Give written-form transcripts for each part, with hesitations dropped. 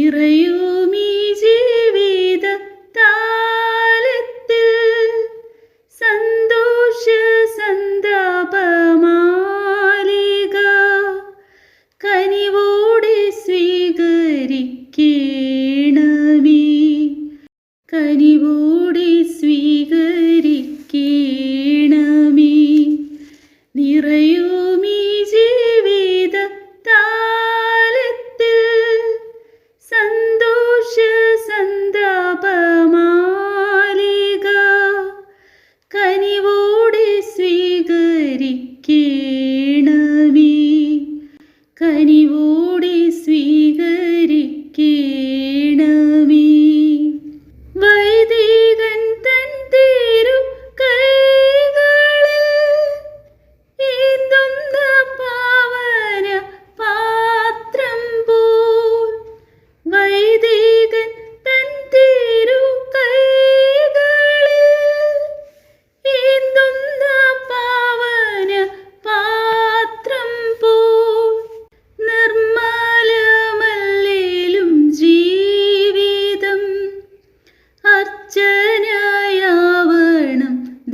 നിറയുമീ ജീവിത താലത്തിൽ സന്തോഷ സന്താപമാലിക കനിവോടെ സ്വീകരിക്കണമേ, കനിവോടെ സ്വീകരിക്കണമേ. നിറയുമീ ജീവിത താലത്തിൽ സന്തോഷ സന്താപമാലിക കനിവോടെ സ്വീകരിക്കണമേ, കനിവോടെ സ്വീകരിക്കണമേ. വൈദികൻ തൻ തിരു കൈകളിൽ ഏന്തുന്ന പാവന പാത്രം പോൽ, വൈദികൻ തൻ തിരു കൈകളിൽ ഏന്തുന്ന പാവന പാത്രം പോൽ നിർമ്മലമല്ലേലും ജീവിതം അർച്ചനയാവണം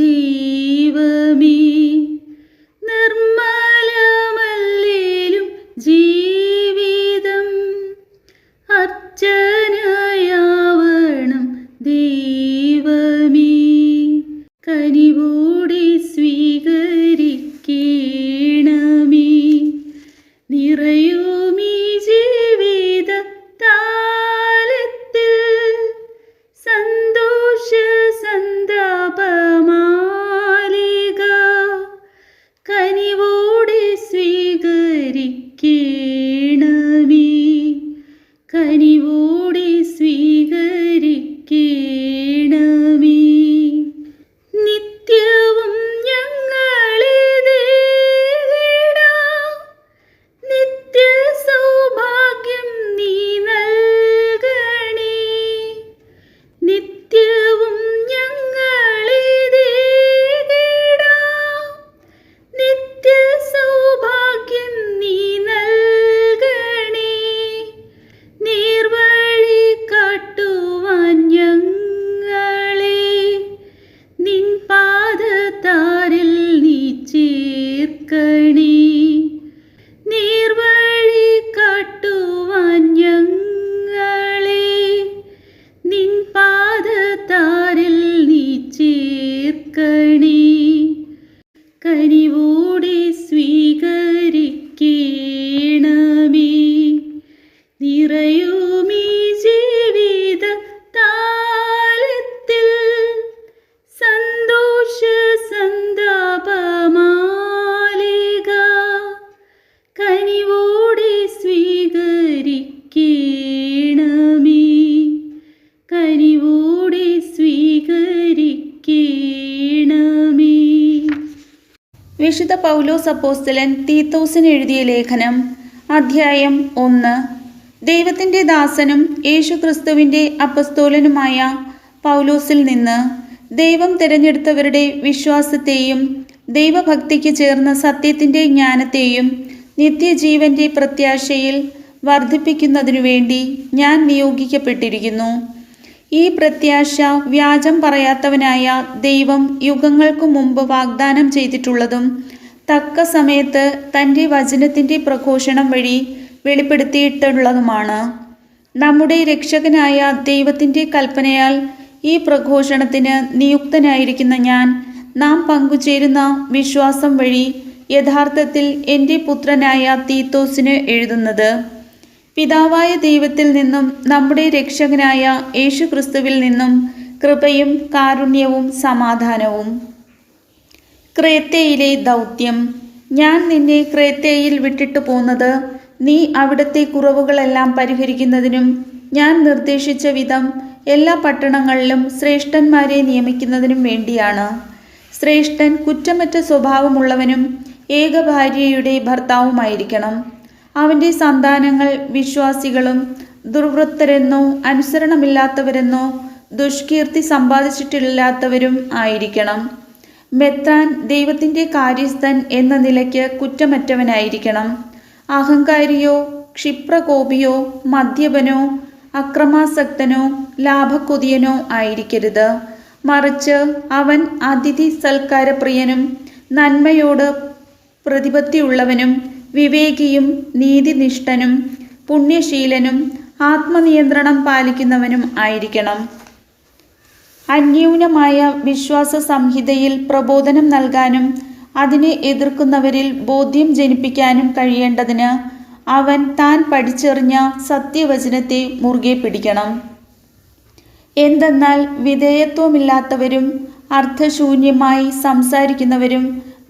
ദൈവമേ. നിർമ്മലമല്ലേലും ജീവിതം അർച്ചനയാവണം ദൈവമേ, കനിവോടെ സ്വീകരിക്കണമേ. നിറയുമീ ജീവിത താലത്തിൽ സന്തോഷ സന്താപമാലിക കനിവോടെ സ്വീകരിക്കണമേ, കനിവോടെ സ്വീകരിക്കണമേ. നിത്യവും ഞങ്ങളിതേടാം നിത്യ സൗഭാഗ്യം നീ നൽകണേ. നിത്യവും ഞങ്ങളിതേടാം നിത്യ സൗഭാഗ്യം നീ നൽകണേ. നേർവഴി കാട്ടുവാൻ ഞങ്ങളെ നിൻ പാദതാരിൽ നീ ചേർക്കണേ. നേർവഴി കാട്ടുവാൻ ഞങ്ങളെ നിൻ പാദതാരിൽ നീ ചേർക്കണേ, കനിവോടെ സ്വീകരിക്കണമേ. നിറയുമീ ജീവിത താലത്തിൽ സന്തോഷ സന്താപമാലിക കനിവോടെ സ്വീകരിക്കണമേ, കനിവോടെ സ്വീകരിക്കണമേ. വിശുദ്ധ പൗലോസ് അപ്പോസ്തലൻ തീത്തോസിന് എഴുതിയ ലേഖനം, അധ്യായം 1. ദൈവത്തിൻ്റെ ദാസനും യേശുക്രിസ്തുവിൻ്റെ അപ്പസ്തോലനുമായ പൗലോസിൽ നിന്ന് ദൈവം തിരഞ്ഞെടുത്തവരുടെ വിശ്വാസത്തെയും ദൈവഭക്തിക്ക് ചേർന്ന സത്യത്തിൻ്റെ ജ്ഞാനത്തെയും നിത്യജീവൻ്റെ പ്രത്യാശയിൽ വർദ്ധിപ്പിക്കുന്നതിനു വേണ്ടി ഞാൻ നിയോഗിക്കപ്പെട്ടിരിക്കുന്നു. ഈ പ്രത്യാശ വ്യാജം പറയാത്തവനായ ദൈവം യുഗങ്ങൾക്കു മുമ്പ് വാഗ്ദാനം ചെയ്തിട്ടുള്ളതും തക്ക സമയത്ത് തൻ്റെ വചനത്തിൻ്റെ പ്രഘോഷണം വഴി വെളിപ്പെടുത്തിയിട്ടുള്ളതുമാണ്. നമ്മുടെ രക്ഷകനായ ദൈവത്തിൻ്റെ കൽപ്പനയാൽ ഈ പ്രഘോഷണത്തിന് നിയുക്തനായിരിക്കുന്ന ഞാൻ നാം പങ്കുചേരുന്ന വിശ്വാസം വഴി യഥാർത്ഥത്തിൽ എൻ്റെ പുത്രനായ തീത്തോസിന് എഴുതുന്നത്. പിതാവായ ദൈവത്തിൽ നിന്നും നമ്മുടെ രക്ഷകനായ യേശുക്രിസ്തുവിൽ നിന്നും കൃപയും കാരുണ്യവും സമാധാനവും. ക്രേത്തയിലെ ദൗത്യം. ഞാൻ നിന്നെ ക്രേത്തയിൽ വിട്ടിട്ട് പോന്നത് നീ അവിടുത്തെ കുറവുകളെല്ലാം പരിഹരിക്കുന്നതിനും ഞാൻ നിർദ്ദേശിച്ച വിധം എല്ലാ പട്ടണങ്ങളിലും ശ്രേഷ്ഠന്മാരെ നിയമിക്കുന്നതിനും വേണ്ടിയാണ്. ശ്രേഷ്ഠൻ കുറ്റമറ്റ സ്വഭാവമുള്ളവനും ഏകഭാര്യയുടെ ഭർത്താവുമായിരിക്കണം. അവൻ്റെ സന്താനങ്ങൾ വിശ്വാസികളും ദുർവൃത്തരെന്നോ അനുസരണമില്ലാത്തവരെന്നോ ദുഷ്കീർത്തി സമ്പാദിച്ചിട്ടില്ലാത്തവരും ആയിരിക്കണം. മെത്രാൻ ദൈവത്തിൻ്റെ കാര്യസ്ഥൻ എന്ന നിലയ്ക്ക് കുറ്റമറ്റവനായിരിക്കണം. അഹങ്കാരിയോ ക്ഷിപ്രകോപിയോ മദ്യപനോ അക്രമാസക്തനോ ലാഭക്കൊതിയനോ ആയിരിക്കരുത്. മറിച്ച് അവൻ അതിഥി സൽക്കാരപ്രിയനും നന്മയോട് പ്രതിപത്തിയുള്ളവനും വിവേകിയും നീതിനിഷ്ഠനും പുണ്യശീലനും ആത്മനിയന്ത്രണം പാലിക്കുന്നവനും ആയിരിക്കണം. അന്യൂനമായ വിശ്വാസ സംഹിതയിൽ പ്രബോധനം നൽകാനും അതിനെ എതിർക്കുന്നവരിൽ ബോധ്യം ജനിപ്പിക്കാനും കഴിയേണ്ടതിന് അവൻ താൻ പഠിച്ചെറിഞ്ഞ സത്യവചനത്തെ മുറുകെ പിടിക്കണം. എന്തെന്നാൽ വിധേയത്വമില്ലാത്തവരും അർത്ഥശൂന്യമായി സംസാരിക്കുന്നവരും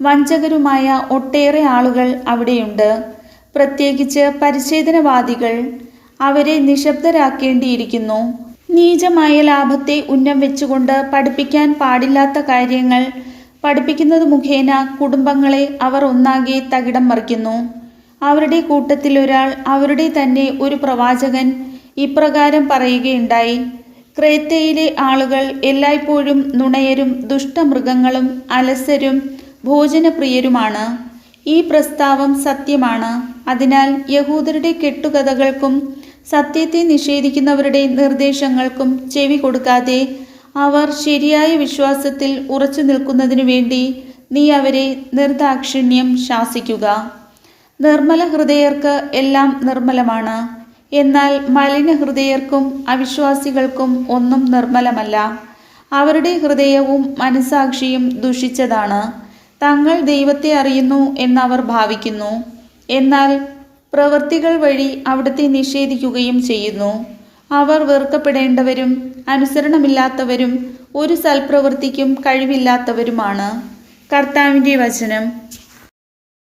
വഞ്ചകരുമായ ഒട്ടേറെ ആളുകൾ അവിടെയുണ്ട്, പ്രത്യേകിച്ച് പരിച്ഛേദനവാദികൾ. അവരെ നിശബ്ദരാക്കേണ്ടിയിരിക്കുന്നു. നീചമായ ലാഭത്തെ ഉന്നം വെച്ചുകൊണ്ട് പഠിപ്പിക്കാൻ പാടില്ലാത്ത കാര്യങ്ങൾ പഠിപ്പിക്കുന്നത് മുഖേന കുടുംബങ്ങളെ അവർ ഒന്നാകെ തകിടം മറിക്കുന്നു. അവരുടെ കൂട്ടത്തിൽ ഒരാൾ, അവരുടെ തന്നെ ഒരു പ്രവാചകൻ, ഇപ്രകാരം പറയുകയുണ്ടായി: ക്രേത്തയിലെ ആളുകൾ എല്ലായ്പ്പോഴും നുണയരും ദുഷ്ടമൃഗങ്ങളും അലസരും ഭോജനപ്രിയരുമാണ്. ഈ പ്രസ്താവം സത്യമാണ്. അതിനാൽ യഹൂദരുടെ കെട്ടുകഥകൾക്കും സത്യത്തെ നിഷേധിക്കുന്നവരുടെ നിർദ്ദേശങ്ങൾക്കും ചെവി കൊടുക്കാതെ അവർ ശരിയായ വിശ്വാസത്തിൽ ഉറച്ചു നിൽക്കുന്നതിനു വേണ്ടി നീ അവരെ നിർദാക്ഷിണ്യം ശാസിക്കുക. നിർമ്മല ഹൃദയർക്ക് എല്ലാം നിർമ്മലമാണ്, എന്നാൽ മലിനഹൃദയർക്കും അവിശ്വാസികൾക്കും ഒന്നും നിർമ്മലമല്ല. അവരുടെ ഹൃദയവും മനസാക്ഷിയും ദുഷിച്ചതാണ്. തങ്ങൾ ദൈവത്തെ അറിയുന്നു എന്നവർ ഭാവിക്കുന്നു, എന്നാൽ പ്രവൃത്തികൾ വഴി അവിടുത്തെ നിഷേധിക്കുകയും ചെയ്യുന്നു. അവർ വെറുക്കപ്പെടേണ്ടവരും അനുസരണമില്ലാത്തവരും ഒരു സൽപ്രവൃത്തിക്കും കഴിവില്ലാത്തവരുമാണ്. കർത്താവിൻ്റെ വചനം.